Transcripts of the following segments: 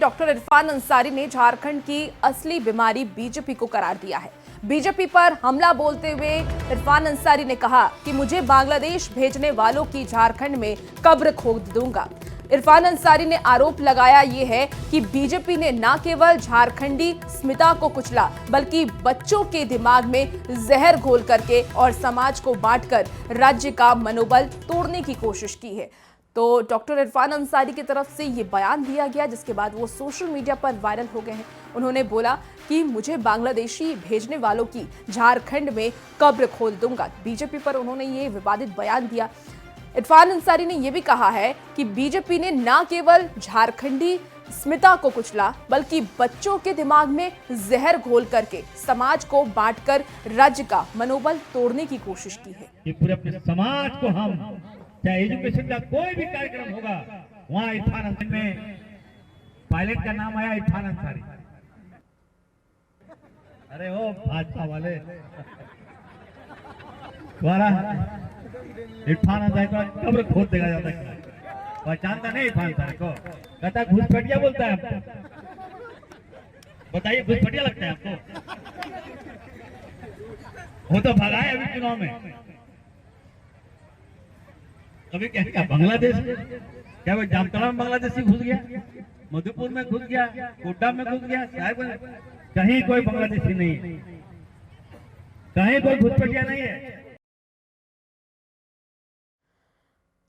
Doctor Irfan Ansari ने झारखंड की असली बीमारी बीजेपी को करार दिया है। बीजेपी पर हमला बोलते हुए इरफान अंसारी ने कहा कि मुझे बांग्लादेश भेजने वालों की झारखंड में कब्र खोद दूंगा। इरफान अंसारी ने आरोप लगाया ये है कि बीजेपी ने न केवल झारखंडी स्मिता को कुचला बल्कि बच्चों के दिमाग में जहर घोल करके और समाज को बांटकर राज्य का मनोबल तोड़ने की कोशिश की है। तो डॉक्टर इरफान अंसारी की तरफ से ये बयान दिया गया, जिसके बाद वो सोशल मीडिया पर वायरल हो गए हैं। उन्होंने बोला कि मुझे बांग्लादेशी भेजने वालों की झारखंड में कब्र खोल दूंगा। बीजेपी पर उन्होंने ये विवादित बयान दिया। इरफान अंसारी ने यह भी कहा है कि बीजेपी ने न केवल झारखंडी स्मिता को कुचला बल्कि बच्चों के दिमाग में जहर घोल करके समाज को बांटकर राज्य का मनोबल तोड़ने की कोशिश की है। ये पूरे अपने समाज को हम, चाहे एजुकेशन का कोई भी कार्यक्रम होगा, वहाँ इरफान अंसारी में पायलट का नाम आया इरफान अंसारी। अरे ओ भाजपा वाले इरफान अंसारी को कब्र खोद देगा जाता है। पहचानता नहीं इरफान अंसारी को, कहता घुसपैठिया बोलता है आपको। बताइए घुसपैठिया लगता है आपको? वो तो भगा है अभी चुनाव में। कभी क्या बांग्लादेश, क्या वो जामताड़ा में बांग्लादेशी घुस गया, मधुपुर में घुस गया, कोटा में घुस गया, कहीं कोई बांग्लादेशी नहीं है, कहीं कोई घुसपैठिया नहीं है।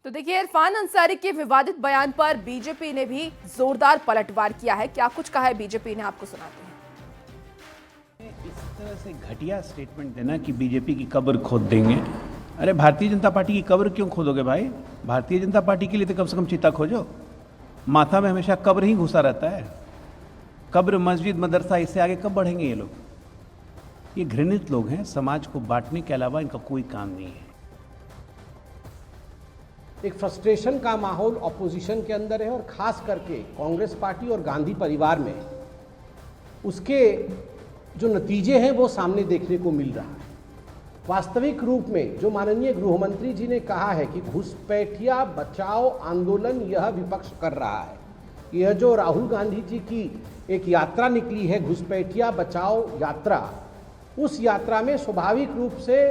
तो देखिए, इरफान अंसारी के विवादित बयान पर बीजेपी ने भी जोरदार पलटवार किया है। क्या कुछ कहा है बीजेपी ने, आपको सुनाते हैं। इस तरह से घटिया स्टेटमेंट देना कि बीजेपी की कब्र खोद देंगे। अरे भारतीय जनता पार्टी की कब्र क्यों खोदोगे भाई? भारतीय जनता पार्टी के लिए तो कम से कम चिता खोजो। माथा में हमेशा कब्र ही घुसा रहता है। कब्र, मस्जिद, मदरसा, इससे आगे कब बढ़ेंगे ये लोग? ये घृणित लोग हैं। समाज को बांटने के अलावा इनका कोई काम नहीं है। एक फ्रस्ट्रेशन का माहौल ऑपोजिशन के अंदर है और खास करके कांग्रेस पार्टी और गांधी परिवार में उसके जो नतीजे हैं वो सामने देखने को मिल रहा है। वास्तविक रूप में जो माननीय गृह मंत्री जी ने कहा है कि घुसपैठिया बचाओ आंदोलन यह विपक्ष कर रहा है, यह जो राहुल गांधी जी की एक यात्रा निकली है घुसपैठिया बचाओ यात्रा, उस यात्रा में स्वाभाविक रूप से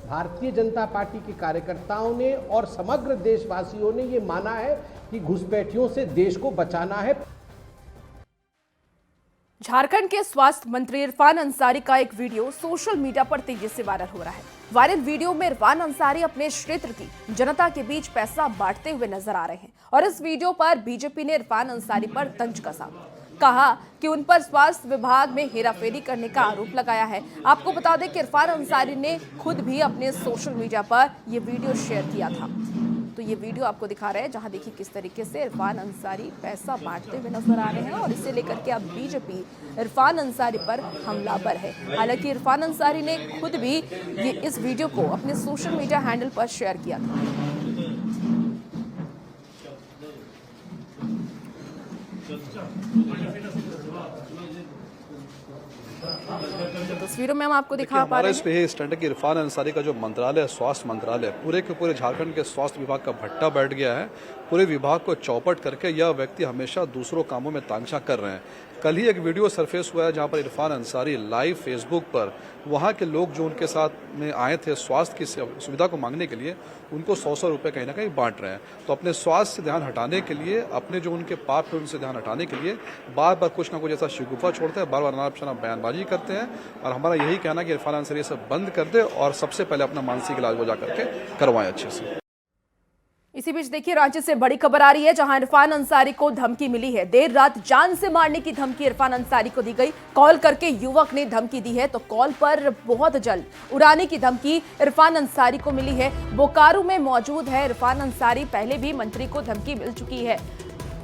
भारतीय जनता पार्टी के कार्यकर्ताओं ने और समग्र देशवासियों ने ये माना है कि घुसपैठियों से देश को बचाना है। झारखंड के स्वास्थ्य मंत्री इरफान अंसारी का एक वीडियो सोशल मीडिया पर तेजी से वायरल हो रहा है। वायरल वीडियो में इरफान अंसारी अपने क्षेत्र की जनता के बीच पैसा बांटते हुए नजर आ रहे हैं और इस वीडियो पर बीजेपी ने इरफान अंसारी पर तंज कसा, कहा कि उन पर स्वास्थ्य विभाग में हेराफेरी करने का आरोप लगाया है। आपको बता दें कि इरफान अंसारी ने खुद भी अपने सोशल मीडिया पर यह वीडियो शेयर किया था। तो ये वीडियो आपको दिखा रहे हैं, जहां देखिए किस तरीके से इरफान अंसारी पैसा बांटते हुए नजर आ रहे हैं और इसे लेकर के अब बीजेपी इरफान अंसारी पर हमलावर है। हालांकि इरफान अंसारी ने खुद भी ये इस वीडियो को अपने सोशल मीडिया हैंडल पर शेयर किया था। तस्वीरों में हम आपको दिखा पा रहे हैं। इस पे स्टैंड की इरफान अंसारी का जो मंत्रालय, स्वास्थ्य मंत्रालय, पूरे के पूरे झारखंड के स्वास्थ्य विभाग का भट्टा बैठ गया है। पूरे विभाग को चौपट करके यह व्यक्ति हमेशा दूसरों कामों में तांचा कर रहे हैं। कल ही एक वीडियो सरफेस हुआ है जहां पर इरफान अंसारी लाइव फेसबुक पर वहां के लोग जो उनके साथ में आए थे स्वास्थ्य की सुविधा को मांगने के लिए, उनको 100-100 रुपए कहीं ना कहीं बांट रहे हैं। तो अपने स्वास्थ्य से ध्यान हटाने के लिए, अपने जो उनके पाप है उनसे ध्यान हटाने के लिए बार बार कुछ ना कुछ ऐसा शिगुफा छोड़ते हैं, बार बार अनाप शनाप बयानबाजी करते हैं। और हमारा यही कहना कि इरफान अंसारी सब बंद कर दे और सबसे पहले अपना मानसिक इलाज वो जाकर के करवाएं अच्छे से। इसी बीच देखिए, राज्य से बड़ी खबर आ रही है, जहां इरफान अंसारी को धमकी मिली है। देर रात जान से मारने की धमकी इरफान अंसारी को दी गई। कॉल करके युवक ने धमकी दी है, तो कॉल पर बहुत जल्द उड़ाने की धमकी इरफान अंसारी को मिली है। बोकारो में मौजूद है इरफान अंसारी। पहले भी मंत्री को धमकी मिल चुकी है।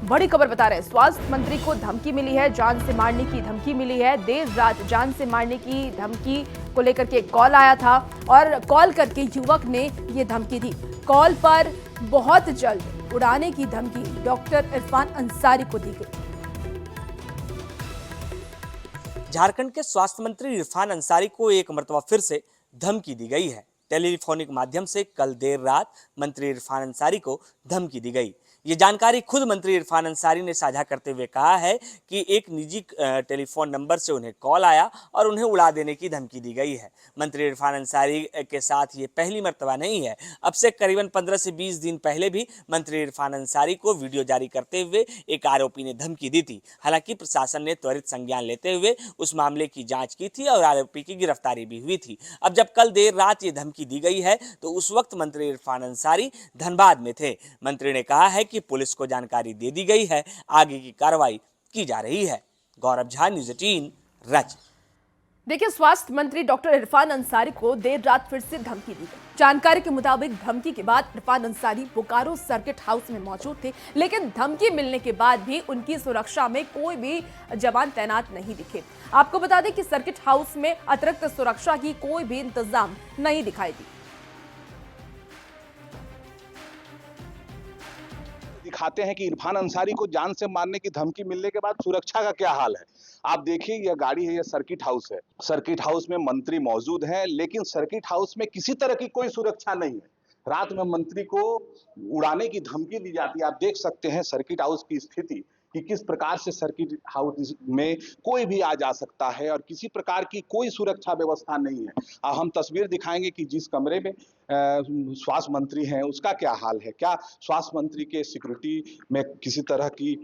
बड़ी खबर बता रहे हैं, स्वास्थ्य मंत्री को धमकी मिली है, जान से मारने की धमकी मिली है। देर रात जान से मारने की धमकी को लेकर के कॉल आया था और कॉल करके युवक ने ये धमकी दी। कॉल पर बहुत जल्द उड़ाने की धमकी डॉक्टर इरफान अंसारी को दी गई। झारखंड के स्वास्थ्य मंत्री इरफान अंसारी को एक मर्तबा फिर से धमकी दी गई है। टेलीफोनिक माध्यम से कल देर रात मंत्री इरफान अंसारी को धमकी दी गई। ये जानकारी खुद मंत्री इरफान अंसारी ने साझा करते हुए कहा है कि एक निजी टेलीफोन नंबर से उन्हें कॉल आया और उन्हें उड़ा देने की धमकी दी गई है। मंत्री इरफान अंसारी के साथ ये पहली मर्तबा नहीं है। अब से करीबन 15 से 20 दिन पहले भी मंत्री इरफान अंसारी को वीडियो जारी करते हुए एक आरोपी ने धमकी दी थी। हालांकि प्रशासन ने त्वरित संज्ञान लेते हुए उस मामले की जांच की थी और आरोपी की गिरफ्तारी भी हुई थी। अब जब कल देर रात ये धमकी दी गई है तो उस वक्त मंत्री इरफान अंसारी धनबाद में थे। मंत्री ने कहा है कि पुलिस को जानकारी दे दी गई है, आगे की कार्रवाई की जा रही है। गौरव झा, न्यूज़ 18, रांची। देखिए, स्वास्थ्य मंत्री डॉक्टर इरफान अंसारी को देर रात फिर से धमकी दी गई। जानकारी के मुताबिक धमकी के बाद इरफान अंसारी बोकारो सर्किट हाउस में मौजूद थे, लेकिन धमकी मिलने के बाद भी उनकी सुरक्षा में कोई भी जवान तैनात नहीं दिखे। आपको बता दें कि सर्किट हाउस में अतिरिक्त सुरक्षा की कोई भी इंतजाम नहीं दिखाई दी। दिखाते हैं कि इरफान अंसारी को जान से मारने की धमकी मिलने के बाद सुरक्षा का क्या हाल है। आप देखिए, यह गाड़ी है, यह सर्किट हाउस है। सर्किट हाउस में मंत्री मौजूद हैं, लेकिन सर्किट हाउस में किसी तरह की कोई सुरक्षा नहीं है। रात में मंत्री को उड़ाने की धमकी दी जाती है। आप देख सकते हैं सर्किट हाउस की स्थिति कि किस प्रकार से सर्किट हाउस में कोई भी आ जा सकता है और किसी प्रकार की कोई सुरक्षा व्यवस्था नहीं है। अब हम तस्वीर दिखाएंगे कि जिस कमरे में स्वास्थ्य मंत्री हैं उसका क्या हाल है। क्या स्वास्थ्य मंत्री के सिक्योरिटी में किसी तरह की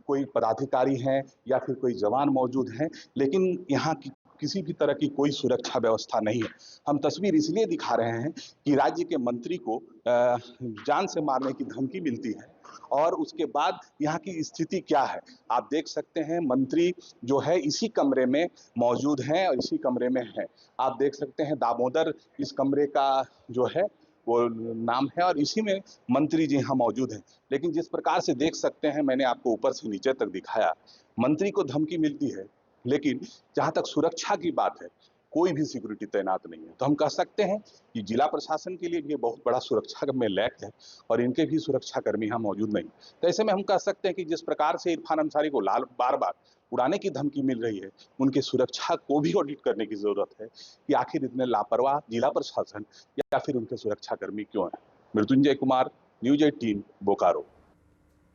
कोई पदाधिकारी हैं या फिर कोई जवान मौजूद हैं, लेकिन यहाँ की किसी भी तरह की कोई सुरक्षा व्यवस्था नहीं है। हम तस्वीर इसलिए दिखा रहे हैं कि राज्य के मंत्री को जान से मारने की धमकी मिलती है और उसके बाद यहाँ की स्थिति क्या है आप देख सकते हैं। मंत्री जो है इसी कमरे में मौजूद हैं और इसी कमरे में है। आप देख सकते हैं दामोदर इस कमरे का जो है वो नाम है और इसी में मंत्री जी यहाँ मौजूद हैं। लेकिन जिस प्रकार से देख सकते हैं, मैंने आपको ऊपर से नीचे तक दिखाया, मंत्री को धमकी मिलती है, लेकिन जहाँ तक सुरक्षा की बात है कोई भी सिक्योरिटी तैनात नहीं है। तो हम कह सकते हैं कि जिला प्रशासन के लिए भी बहुत बड़ा सुरक्षा में लैक है और इनके भी सुरक्षाकर्मी यहाँ मौजूद नहीं। तो ऐसे में हम कह सकते हैं कि जिस प्रकार से इरफान अंसारी को बार बार उड़ाने की धमकी मिल रही है, उनकी सुरक्षा को भी ऑडिट करने की जरूरत है कि आखिर इतने लापरवाह जिला प्रशासन या फिर उनके सुरक्षाकर्मी क्यों हैं। मृत्युंजय कुमार, न्यूज़ 18, बोकारो।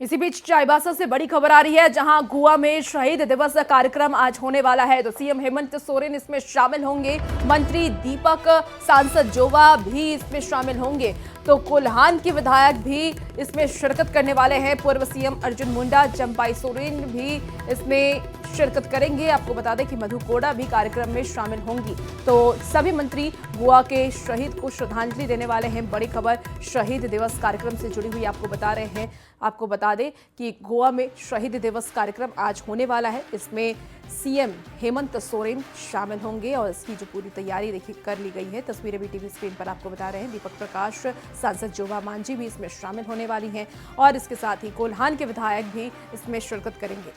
इसी बीच चाईबासा से बड़ी खबर आ रही है, जहां गोवा में शहीद दिवस कार्यक्रम आज होने वाला है। तो सीएम हेमंत सोरेन इसमें शामिल होंगे, मंत्री दीपक, सांसद जोवा भी इसमें शामिल होंगे। तो कोल्हान के विधायक भी इसमें शिरकत करने वाले हैं। पूर्व सीएम अर्जुन मुंडा, चंपाई सोरेन भी इसमें शिरकत करेंगे। आपको बता दें कि मधु कोड़ा भी कार्यक्रम में शामिल होंगी। तो सभी मंत्री गोवा के शहीद को श्रद्धांजलि देने वाले हैं। बड़ी खबर शहीद दिवस कार्यक्रम से जुड़ी हुई आपको बता रहे हैं। आपको बता दें कि गोवा में शहीद दिवस कार्यक्रम आज होने वाला है। इसमें सीएम हेमंत सोरेन शामिल होंगे और इसकी जो पूरी तैयारी देखिए कर ली गई है। तस्वीरें भी टीवी स्क्रीन पर आपको बता रहे हैं। दीपक प्रकाश, सांसद जोवा मांझी भी इसमें शामिल होने वाली हैं और इसके साथ ही कोल्हान के विधायक भी इसमें शिरकत करेंगे।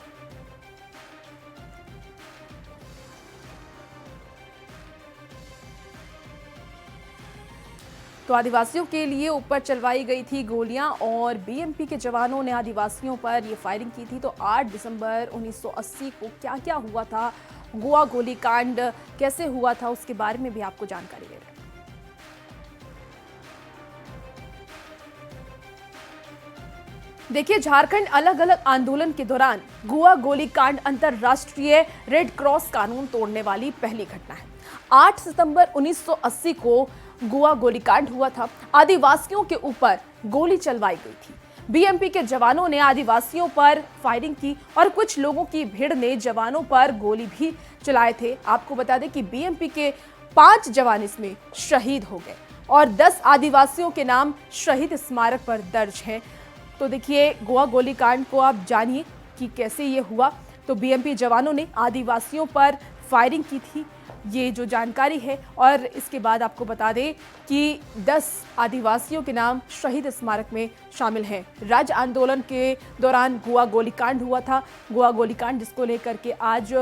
तो आदिवासियों के लिए ऊपर चलवाई गई थी गोलियां और बीएमपी के जवानों ने आदिवासियों पर ये फायरिंग की थी। तो 8 दिसंबर 1980 को क्या क्या हुआ था, गोवा गोलीकांड कैसे हुआ था, उसके बारे में भी आपको जानकारी दे रहे हैं। देखिए, झारखंड अलग अलग आंदोलन के दौरान गोवा गोलीकांड अंतरराष्ट्रीय रेड क्रॉस कानून तोड़ने वाली पहली घटना है। 8 सितंबर 1980 को गोवा गोलीकांड हुआ था। आदिवासियों के ऊपर गोली चलवाई गई थी। बीएमपी के जवानों ने आदिवासियों पर फायरिंग की और कुछ लोगों की भीड़ ने जवानों पर गोली भी चलाए थे। आपको बता दें कि बीएमपी के 5 जवान इसमें शहीद हो गए और 10 आदिवासियों के नाम शहीद स्मारक पर दर्ज हैं। तो देखिए, गोवा गोलीकांड को आप जानिए कि कैसे ये हुआ। तो बीएमपी जवानों ने आदिवासियों पर फायरिंग की थी, ये जो जानकारी है। और इसके बाद आपको बता दें कि 10 आदिवासियों के नाम शहीद स्मारक में शामिल हैं। राज्य आंदोलन के दौरान गोवा गोलीकांड हुआ था। गोवा गोलीकांड जिसको लेकर के आज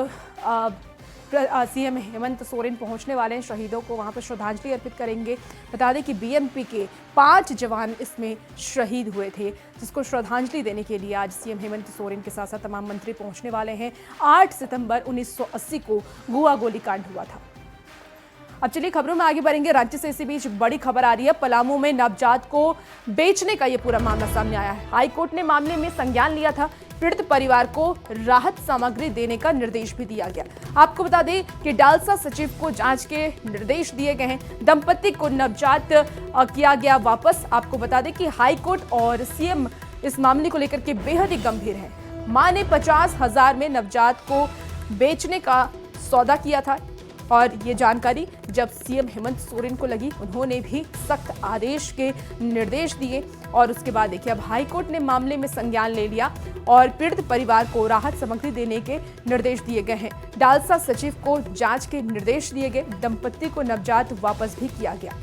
सीएम हेमंत सोरेन पहुंचने वाले हैं, शहीदों को वहां पर श्रद्धांजलि अर्पित करेंगे। बता दें कि बीएमपी के 5 जवान इसमें शहीद हुए थे, जिसको श्रद्धांजलि देने के लिए आज सीएम हेमंत सोरेन के साथ साथ तमाम मंत्री पहुंचने वाले हैं। 8 सितंबर 1980 को गोवा गोलीकांड हुआ था। अब चलिए खबरों में आगे बढ़ेंगे। राज्य से इसी बीच बड़ी खबर आ रही है। पलामू में नवजात को बेचने का ये पूरा मामला सामने आया है। हाईकोर्ट ने मामले में संज्ञान लिया था। पीड़ित परिवार को राहत सामग्री देने का निर्देश भी दिया गया। आपको बता दें कि डालसा सचिव को जांच के निर्देश दिए गए हैं। दंपति को नवजात किया गया वापस। आपको बता दें कि हाईकोर्ट और सीएम इस मामले को लेकर के बेहद ही गंभीर है। मां ने 50,000 में नवजात को बेचने का सौदा किया था और ये जानकारी जब सीएम हेमंत सोरेन को लगी, उन्होंने भी सख्त आदेश के निर्देश दिए और उसके बाद देखिए अब हाईकोर्ट ने मामले में संज्ञान ले लिया और पीड़ित परिवार को राहत सामग्री देने के निर्देश दिए गए हैं। डालसा सचिव को जांच के निर्देश दिए गए। दंपति को नवजात वापस भी किया गया।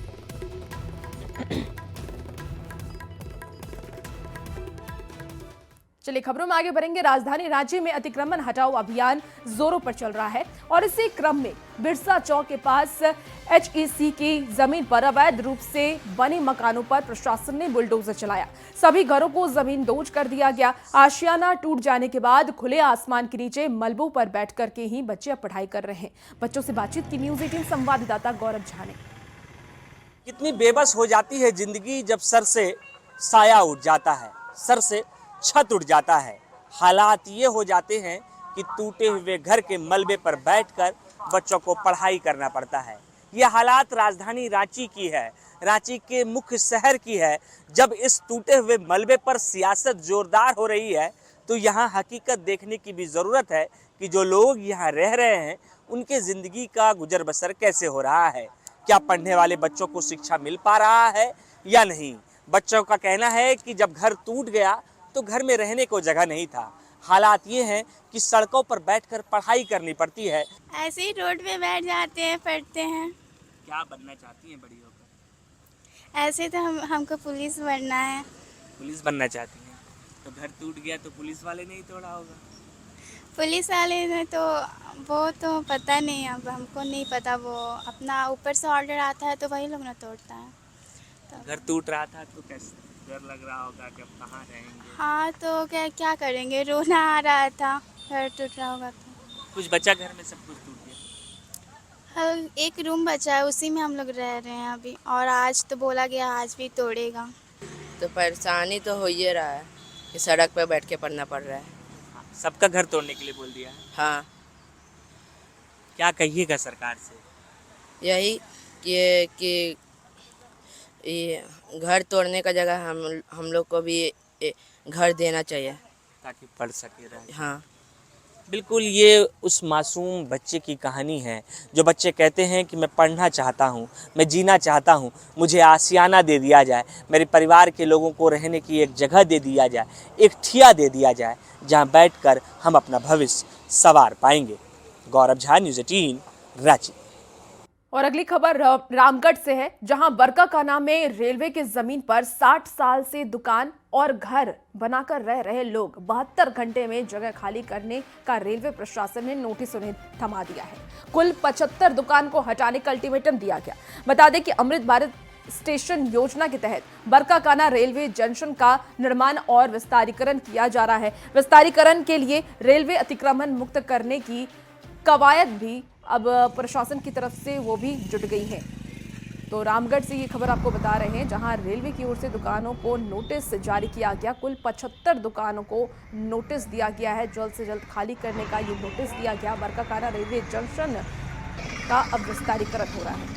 चलिए खबरों में आगे बढ़ेंगे। राजधानी रांची में अतिक्रमण हटाओ अभियान जोरों पर चल रहा है और इसी क्रम में बिरसा चौक के पास HEC की जमीन पर अवैध रूप से बने मकानों पर प्रशासन ने बुलडोजर चलाया। सभी घरों को जमीन दोज कर दिया गया। आशियाना टूट जाने के बाद खुले आसमान के नीचे मलबों पर बैठ करके ही बच्चे अब पढ़ाई कर रहे हैं। बच्चों से बातचीत की न्यूज़ 18 संवाददाता गौरव झा ने। कितनी बेबस हो जाती है जिंदगी जब सर से साया उठ जाता है, सर से छत उठ जाता है। हालात ये हो जाते हैं कि टूटे हुए घर के मलबे पर बैठकर बच्चों को पढ़ाई करना पड़ता है। ये हालात राजधानी रांची की है, रांची के मुख्य शहर की है। जब इस टूटे हुए मलबे पर सियासत जोरदार हो रही है तो यहाँ हकीकत देखने की भी ज़रूरत है कि जो लोग यहाँ रह रहे हैं उनके ज़िंदगी का गुजर बसर कैसे हो रहा है। क्या पढ़ने वाले बच्चों को शिक्षा मिल पा रहा है या नहीं। बच्चों का कहना है कि जब घर टूट गया तो घर में रहने को जगह नहीं था। हालात ये हैं कि सड़कों पर बैठकर पढ़ाई करनी पड़ती है। ऐसे ही रोड पे बैठ जाते हैं, पढ़ते हैं। क्या बनना चाहती हैं बड़ी होकर? ऐसे तो हमको पुलिस बनना है। पुलिस बनना चाहती हैं तो घर टूट गया तो पुलिस वाले ने ही तोड़ा होगा। पुलिस वाले ने तो वो तो पता नहीं, अब हमको नहीं पता। वो अपना ऊपर से ऑर्डर आता है तो वही लोग ना तोड़ता है। तो घर टूट रहा था तो कैसे डर लग रहा होगा कि अब कहाँ रहेंगे। हाँ तो क्या करेंगे, रोना आ रहा था घर टूट रहा होगा तो। कुछ बचा घर में, सब कुछ टूट गया। हाँ, एक रूम बचा है, उसी में हम लोग रह रहे हैं अभी। और आज तो बोला गया आज भी तोड़ेगा। तो परेशानी तो हो ही रहा है कि सड़क पर बैठ के पढ़ना पड़ रहा है। सबका घर तोड़ने के लिए बोल दिया है। हाँ, क्या कहिएगा सरकार से? यही कि ये घर तोड़ने का जगह हम लोग को भी घर देना चाहिए ताकि पढ़ सके रहे। हाँ बिल्कुल, ये उस मासूम बच्चे की कहानी है जो बच्चे कहते हैं कि मैं पढ़ना चाहता हूँ, मैं जीना चाहता हूँ, मुझे आशियाना दे दिया जाए, मेरे परिवार के लोगों को रहने की एक जगह दे दिया जाए, एक ठिया दे दिया जाए जहाँ बैठकर हम अपना भविष्य संवार पाएंगे। गौरव झा, न्यूज़ 18 रांची। और अगली खबर रामगढ़ से है, जहां बरकाकाना में रेलवे की जमीन पर 60 साल से दुकान और घर बनाकर रह रहे लोग 72 घंटे में जगह खाली करने का रेलवे प्रशासन ने नोटिस उन्हें थमा दिया है। कुल 75 दुकान को हटाने का अल्टीमेटम दिया गया। बता दें कि अमृत भारत स्टेशन योजना के तहत बरकाकाना रेलवे जंक्शन का निर्माण और विस्तारीकरण किया जा रहा है। विस्तारीकरण के लिए रेलवे अतिक्रमण मुक्त करने की कवायद भी अब प्रशासन की तरफ से वो भी जुट गई है। तो रामगढ़ से ये खबर आपको बता रहे हैं, जहां रेलवे की ओर से दुकानों को नोटिस जारी किया गया। कुल 75 दुकानों को नोटिस दिया गया है। जल्द से जल्द खाली करने का ये नोटिस दिया गया। बरकाकाना रेलवे जंक्शन का अब विस्तारीकरण हो रहा है।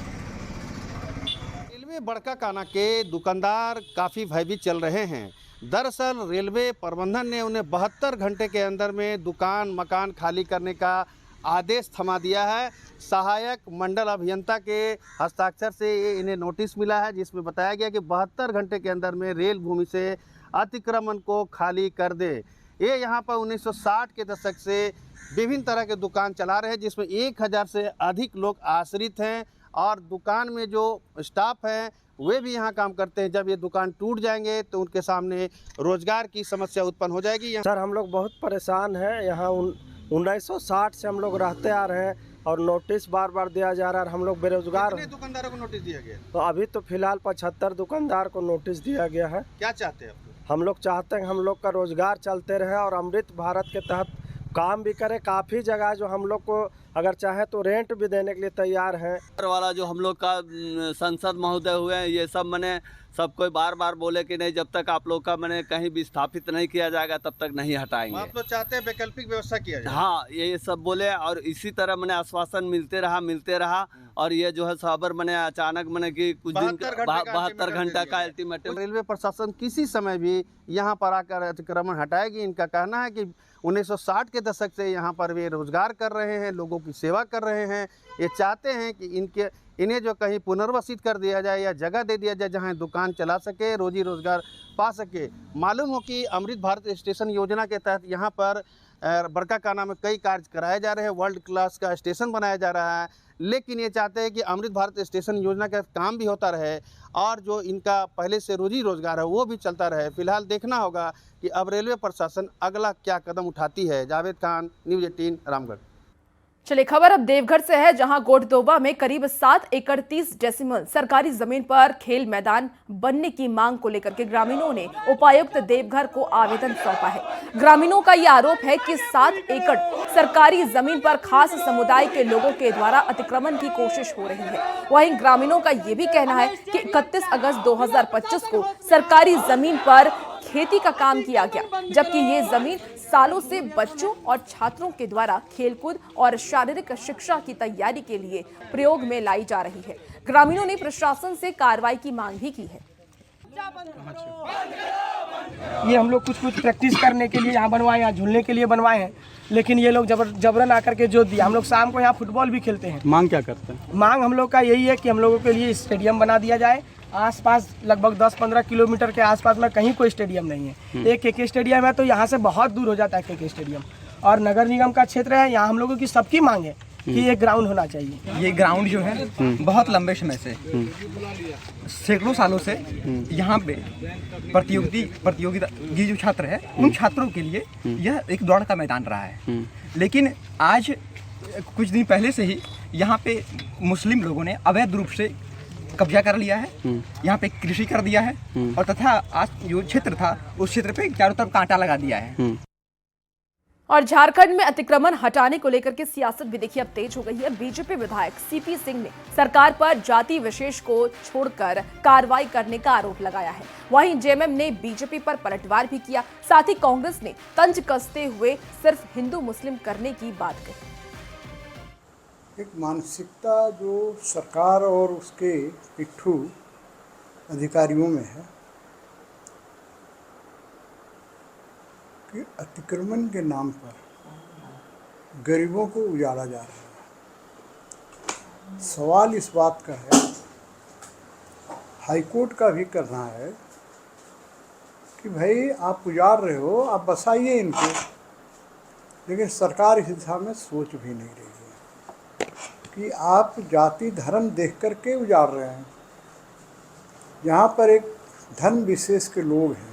रेलवे बरकाकाना के दुकानदार काफ़ी भयभीत चल रहे हैं। दरअसल रेलवे प्रबंधन ने उन्हें 72 घंटे के अंदर में दुकान मकान खाली करने का आदेश थमा दिया है। सहायक मंडल अभियंता के हस्ताक्षर से इन्हें नोटिस मिला है, जिसमें बताया गया कि 72 घंटे के अंदर में रेल भूमि से अतिक्रमण को खाली कर दे। ये यहाँ पर 1960 के दशक से विभिन्न तरह के दुकान चला रहे हैं, जिसमें 1000 से अधिक लोग आश्रित हैं और दुकान में जो स्टाफ हैं वे भी यहाँ काम करते हैं। जब ये दुकान टूट जाएंगे तो उनके सामने रोजगार की समस्या उत्पन्न हो जाएगी। सर, हम लोग बहुत परेशान हैं। यहाँ 1960 से हम लोग रहते आ रहे हैं और नोटिस बार बार दिया जा रहा है। हम लोग बेरोजगार हैं। दुकानदारों को नोटिस दिया गया? तो अभी तो फिलहाल 75 दुकानदार को नोटिस दिया गया है। क्या चाहते हैं आप? हम लोग चाहते हैं हम लोग का रोजगार चलते रहे और अमृत भारत के तहत काम भी करें। काफ़ी जगह जो हम लोग को अगर चाहे तो रेंट भी देने के लिए तैयार हैं। वाला जो हम लोग का संसद महोदय हुए हैं, ये सब मैंने सब कोई बार बार बोले कि नहीं, जब तक आप लोग का मैंने कहीं विस्थापित नहीं किया जाएगा तब तक नहीं हटाएंगे। आप लोग चाहते हैं वैकल्पिक व्यवस्था किया जाए? हाँ, ये सब बोले और इसी तरह मैंने आश्वासन मिलते रहा और ये जो है खबर मैंने अचानक मैंने कि कुछ दिन 72 घंटा का अल्टीमेटम। रेलवे प्रशासन किसी समय भी यहाँ पर आकर अतिक्रमण हटाएगी। इनका कहना है कि 1960 के दशक से यहाँ पर वे रोजगार कर रहे हैं, लोगों की सेवा कर रहे हैं। ये चाहते हैं कि इन्हें जो कहीं पुनर्वसित कर दिया जाए या जगह दे दिया जाए जहाँ दुकान चला सके, रोजी रोजगार पा सके। मालूम हो कि अमृत भारत स्टेशन योजना के तहत यहाँ पर बरकाकाना में कई कार्य कराए जा रहे हैं, वर्ल्ड क्लास का स्टेशन बनाया जा रहा है, लेकिन ये चाहते हैं कि अमृत भारत स्टेशन योजना का काम भी होता रहे और जो इनका पहले से रोजी रोजगार है वो भी चलता रहे। फिलहाल देखना होगा कि अब रेलवे प्रशासन अगला क्या कदम उठाती है। जावेद खान, न्यूज़ 18, रामगढ़। चलिए खबर अब देवघर से है, जहां गोटदोबा में करीब 7 एकड़ 30 डेसिमल सरकारी जमीन पर खेल मैदान बनने की मांग को लेकर के ग्रामीणों ने उपायुक्त देवघर को आवेदन सौंपा है। ग्रामीणों का यह आरोप है कि 7 एकड़ सरकारी जमीन पर खास समुदाय के लोगों के द्वारा अतिक्रमण की कोशिश हो रही है। वहीं ग्रामीणों का यह भी कहना है कि 31 अगस्त 2025 को सरकारी जमीन पर खेती का काम किया गया, जबकि ये जमीन सालों से बच्चों और छात्रों के द्वारा खेलकूद और शारीरिक शिक्षा की तैयारी के लिए प्रयोग में लाई जा रही है। ग्रामीणों ने प्रशासन से कार्रवाई की मांग भी की है। ये हम लोग कुछ प्रैक्टिस करने के लिए यहाँ बनवाए, यहाँ झूलने के लिए बनवाए हैं, लेकिन ये लोग जबरन आकर के जो दिया। हम लोग शाम को यहाँ फुटबॉल भी खेलते हैं। मांग क्या करते हैं? मांग हम लोग का यही है कि हम लोगों के लिए स्टेडियम बना दिया जाए। आसपास लगभग 10-15 किलोमीटर के आसपास में कहीं कोई स्टेडियम नहीं है। एक केके स्टेडियम है तो यहाँ से बहुत दूर हो जाता है केके स्टेडियम, और नगर निगम का क्षेत्र है, यहाँ हम लोगों की सबकी मांग है कि ये ग्राउंड होना चाहिए। ये ग्राउंड जो है बहुत लंबे समय से सैकड़ों सालों से यहाँ पे प्रतियोगिता की जो छात्र है उन छात्रों के लिए यह एक दौड़ का मैदान रहा है। लेकिन आज कुछ दिन पहले से ही यहाँ पे मुस्लिम लोगों ने अवैध रूप से कब्जा कर लिया है, यहाँ पे कृषि कर दिया है और तथा आज जो क्षेत्र था उस क्षेत्र पे चारों तरफ कांटा लगा दिया है। और झारखंड में अतिक्रमण हटाने को लेकर के सियासत भी देखिए अब तेज हो गई है। बीजेपी विधायक सीपी सिंह ने सरकार पर जाति विशेष को छोड़कर कार्रवाई करने का आरोप लगाया है। वहीं जेएमएम ने बीजेपी पर पलटवार भी किया, साथ ही कांग्रेस ने तंज कसते हुए सिर्फ हिंदू मुस्लिम करने की बात कही। एक मानसिकता जो सरकार और उसके पिट्ठू अधिकारियों में है कि अतिक्रमण के नाम पर गरीबों को उजाड़ा जा रहा है। सवाल इस बात का है, हाईकोर्ट का भी करना है कि भाई आप उजाड़ रहे हो, आप बसाइए इनको, लेकिन सरकार इस दिशा में सोच भी नहीं रही है कि आप जाति धर्म देख करके उजाड़ रहे हैं। यहाँ पर एक धन विशेष के लोग हैं,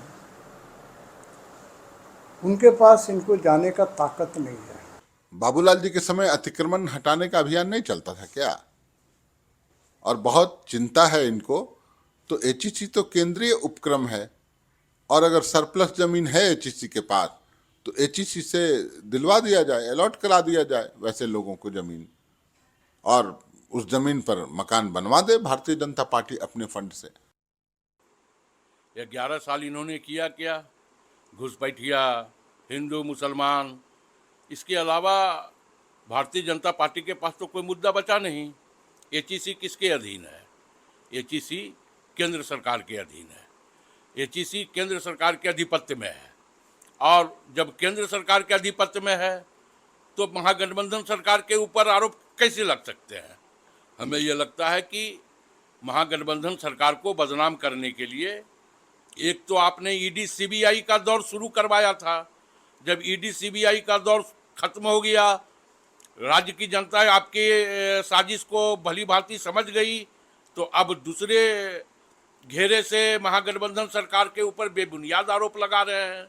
उनके पास इनको जाने का ताकत नहीं है। बाबूलाल जी के समय अतिक्रमण हटाने का अभियान नहीं चलता था क्या? और बहुत चिंता है इनको, तो एचईसी तो केंद्रीय उपक्रम है, और अगर सरप्लस जमीन है एचईसी के पास तो एचईसी से दिलवा दिया जाए, अलॉट करा दिया जाए वैसे लोगों को जमीन, और उस जमीन पर मकान बनवा दे भारतीय जनता पार्टी अपने फंड से। 11 साल इन्होंने किया क्या? घुसपैठिया, हिंदू मुसलमान, इसके अलावा भारतीय जनता पार्टी के पास तो कोई मुद्दा बचा नहीं। एचईसी किसके अधीन है? एचईसी केंद्र सरकार के अधीन है। एचईसी केंद्र सरकार के आधिपत्य में है, और जब केंद्र सरकार के आधिपत्य में है तो महागठबंधन सरकार के ऊपर आरोप कैसे लग सकते हैं? हमें यह लगता है कि महागठबंधन सरकार को बदनाम करने के लिए एक तो आपने ईडी सीबीआई का दौर शुरू करवाया था। जब ईडी सीबीआई का दौर खत्म हो गया, राज्य की जनता आपके साजिश को भली भांति समझ गई, तो अब दूसरे घेरे से महागठबंधन सरकार के ऊपर बेबुनियाद आरोप लगा रहे हैं।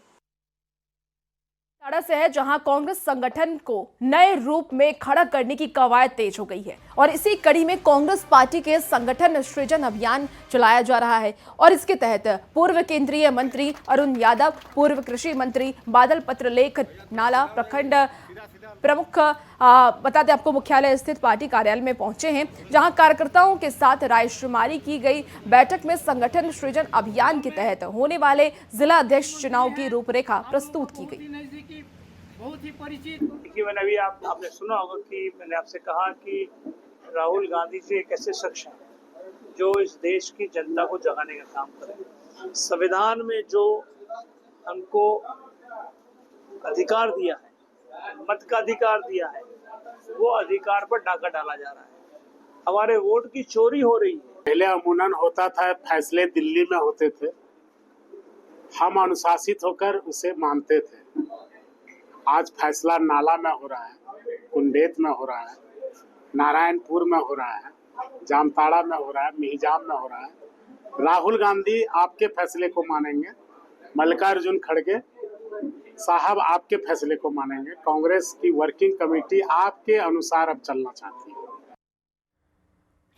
ताड़ा से है, जहां कांग्रेस संगठन को नए रूप में खड़ा करने की कवायद तेज हो गई है, और इसी कड़ी में कांग्रेस पार्टी के संगठन सृजन अभियान चलाया जा रहा है। और इसके तहत पूर्व केंद्रीय मंत्री अरुण यादव, पूर्व कृषि मंत्री बादल पत्रलेख नाला प्रखंड प्रमुख बता दें आपको मुख्यालय स्थित पार्टी कार्यालय में पहुंचे हैं, जहां कार्यकर्ताओं के साथ रायशुमारी की गई। बैठक में संगठन सृजन अभियान के तहत होने वाले जिला अध्यक्ष चुनाव की रूपरेखा प्रस्तुत की गई। बहुत ही परिचित देखिए, मैंने अभी आपने सुना होगा कि मैंने आपसे कहा कि राहुल गांधी जी एक ऐसे शख्स हैं जो इस देश की जनता को जगाने का काम करें। संविधान में जो हमको अधिकार दिया है, मत का अधिकार दिया है, वो अधिकार पर डाका डाला जा रहा है। हमारे वोट की चोरी हो रही है। पहले अमूमन होता था, फैसले दिल्ली में होते थे, हम अनुशासित होकर उसे मानते थे। आज फैसला नाला में हो रहा है, कुंडेत में हो रहा है, नारायणपुर में हो रहा है, जामताड़ा में हो रहा है, मिहिजाम में हो रहा है। राहुल गांधी आपके फैसले को मानेंगे, मल्लिकार्जुन खड़गे साहब आपके फैसले को मानेंगे। कांग्रेस की वर्किंग कमेटी आपके अनुसार अब चलना चाहती है।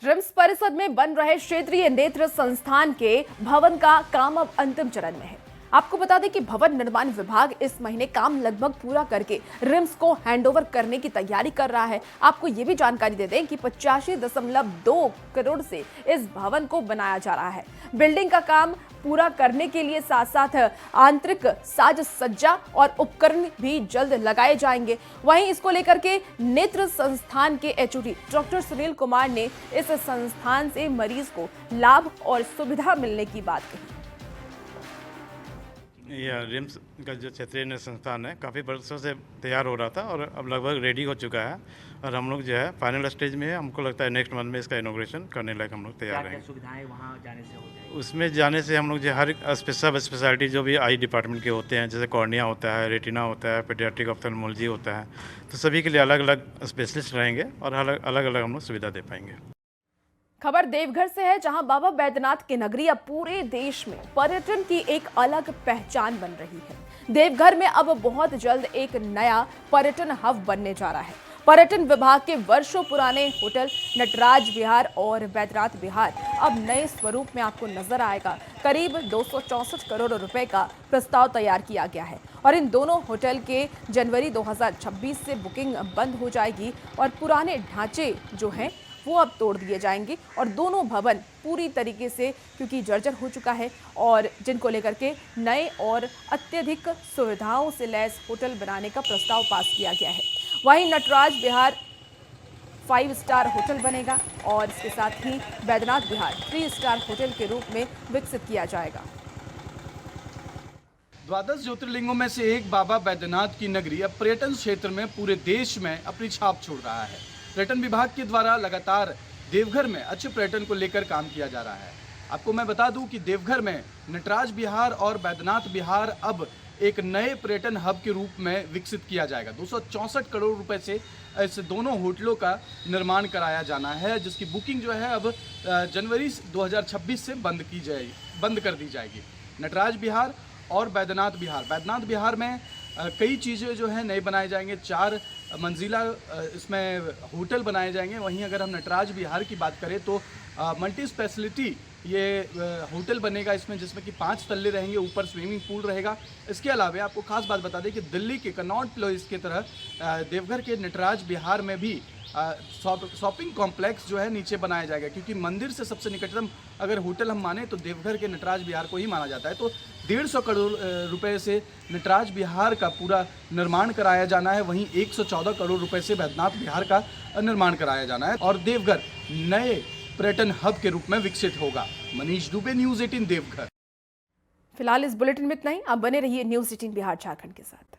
रिम्स परिसर में बन रहे क्षेत्रीय नेत्र संस्थान के भवन का काम अब अंतिम चरण में है। आपको बता दें कि भवन निर्माण विभाग इस महीने काम लगभग पूरा करके रिम्स को हैंडओवर करने की तैयारी कर रहा है। आपको ये भी जानकारी दे दें कि 85.2 करोड़ से इस भवन को बनाया जा रहा है। बिल्डिंग का काम पूरा करने के लिए साथ साथ आंतरिक साज सज्जा और उपकरण भी जल्द लगाए जाएंगे। वहीं इसको लेकर के नेत्र संस्थान के एचओडी डॉक्टर सुनील कुमार ने इस संस्थान से मरीज को लाभ और सुविधा मिलने की बात कही। यह रिम्स का जो क्षेत्रीय नेत्र संस्थान है काफ़ी वर्षों से तैयार हो रहा था और अब लगभग रेडी हो चुका है और हम लोग जो है फाइनल स्टेज में है। हमको लगता है नेक्स्ट मंथ में इसका इनॉग्रेशन करने लायक हम लोग तैयार हैं। सुविधाएं वहाँ जाने से हो जाएगी? उसमें जाने से हम लोग जो हर सब स्पेशलिटी जो भी आई डिपार्टमेंट के होते हैं, जैसे कॉर्निया होता है, रेटिना होता है, पेडियाट्रिक ऑप्थेल्मोलॉजी होता है, तो सभी के लिए अलग अलग स्पेशलिस्ट रहेंगे और अलग अलग हम लोग सुविधा दे पाएंगे। खबर देवघर से है, जहां बाबा बैद्यनाथ की नगरी अब पूरे देश में पर्यटन की एक अलग पहचान बन रही है। देवघर में अब बहुत जल्द एक नया पर्यटन हब बनने जा रहा है। पर्यटन विभाग के वर्षों पुराने होटल नटराज विहार और बैद्यनाथ विहार अब नए स्वरूप में आपको नजर आएगा। करीब 264 करोड़ रुपए का प्रस्ताव तैयार किया गया है और इन दोनों होटल के जनवरी 2026 से बुकिंग बंद हो जाएगी और पुराने ढांचे जो हैं वो अब तोड़ दिए जाएंगे और दोनों भवन पूरी तरीके से क्योंकि जर्जर हो चुका है और जिनको लेकर के नए और अत्यधिक सुविधाओं से लैस होटल बनाने का प्रस्ताव पास किया गया है। वहीं नटराज विहार 5 स्टार होटल बनेगा और इसके साथ ही बैद्यनाथ विहार 3 स्टार होटल के रूप में विकसित किया जाएगा। 12 ज्योतिर्लिंगों में से एक बाबा बैद्यनाथ की नगरी अब पर्यटन क्षेत्र में पूरे देश में अपनी छाप छोड़ रहा है। पर्यटन विभाग के द्वारा लगातार देवघर में अच्छे पर्यटन को लेकर काम किया जा रहा है। आपको मैं बता दूं कि देवघर में नटराज विहार और बैद्यनाथ विहार अब एक नए पर्यटन हब के रूप में विकसित किया जाएगा। 264 करोड़ रुपए से इस दोनों होटलों का निर्माण कराया जाना है, जिसकी बुकिंग जो है अब जनवरी 2026 से बंद कर दी जाएगी। नटराज विहार और बैद्यनाथ विहार में कई चीज़ें जो हैं नए बनाए जाएंगे। 4 मंजिला इसमें होटल बनाए जाएंगे। वहीं अगर हम नटराज विहार की बात करें तो मल्टी स्पेशलिटी ये होटल बनेगा इसमें, जिसमें कि 5 तल्ले रहेंगे, ऊपर स्विमिंग पूल रहेगा। इसके अलावा आपको खास बात बता दें कि दिल्ली के कनॉट प्लेस की तरह देवघर के नटराज विहार में भी शॉपिंग कॉम्प्लेक्स जो है नीचे बनाया जाएगा, क्योंकि मंदिर से सबसे निकटतम अगर होटल हम माने तो देवघर के नटराज विहार को ही माना जाता है। तो 150 करोड़ रुपए से नटराज विहार का पूरा निर्माण कराया जाना है। वहीं 114 करोड़ रुपए से बैद्यनाथ विहार का निर्माण कराया जाना है और देवघर नए पर्यटन हब के रूप में विकसित होगा। मनीष दुबे, न्यूज़ 18 देवघर। फिलहाल इस बुलेटिन में इतना ही। आप बने रहिए न्यूज़ 18 बिहार झारखंड के साथ।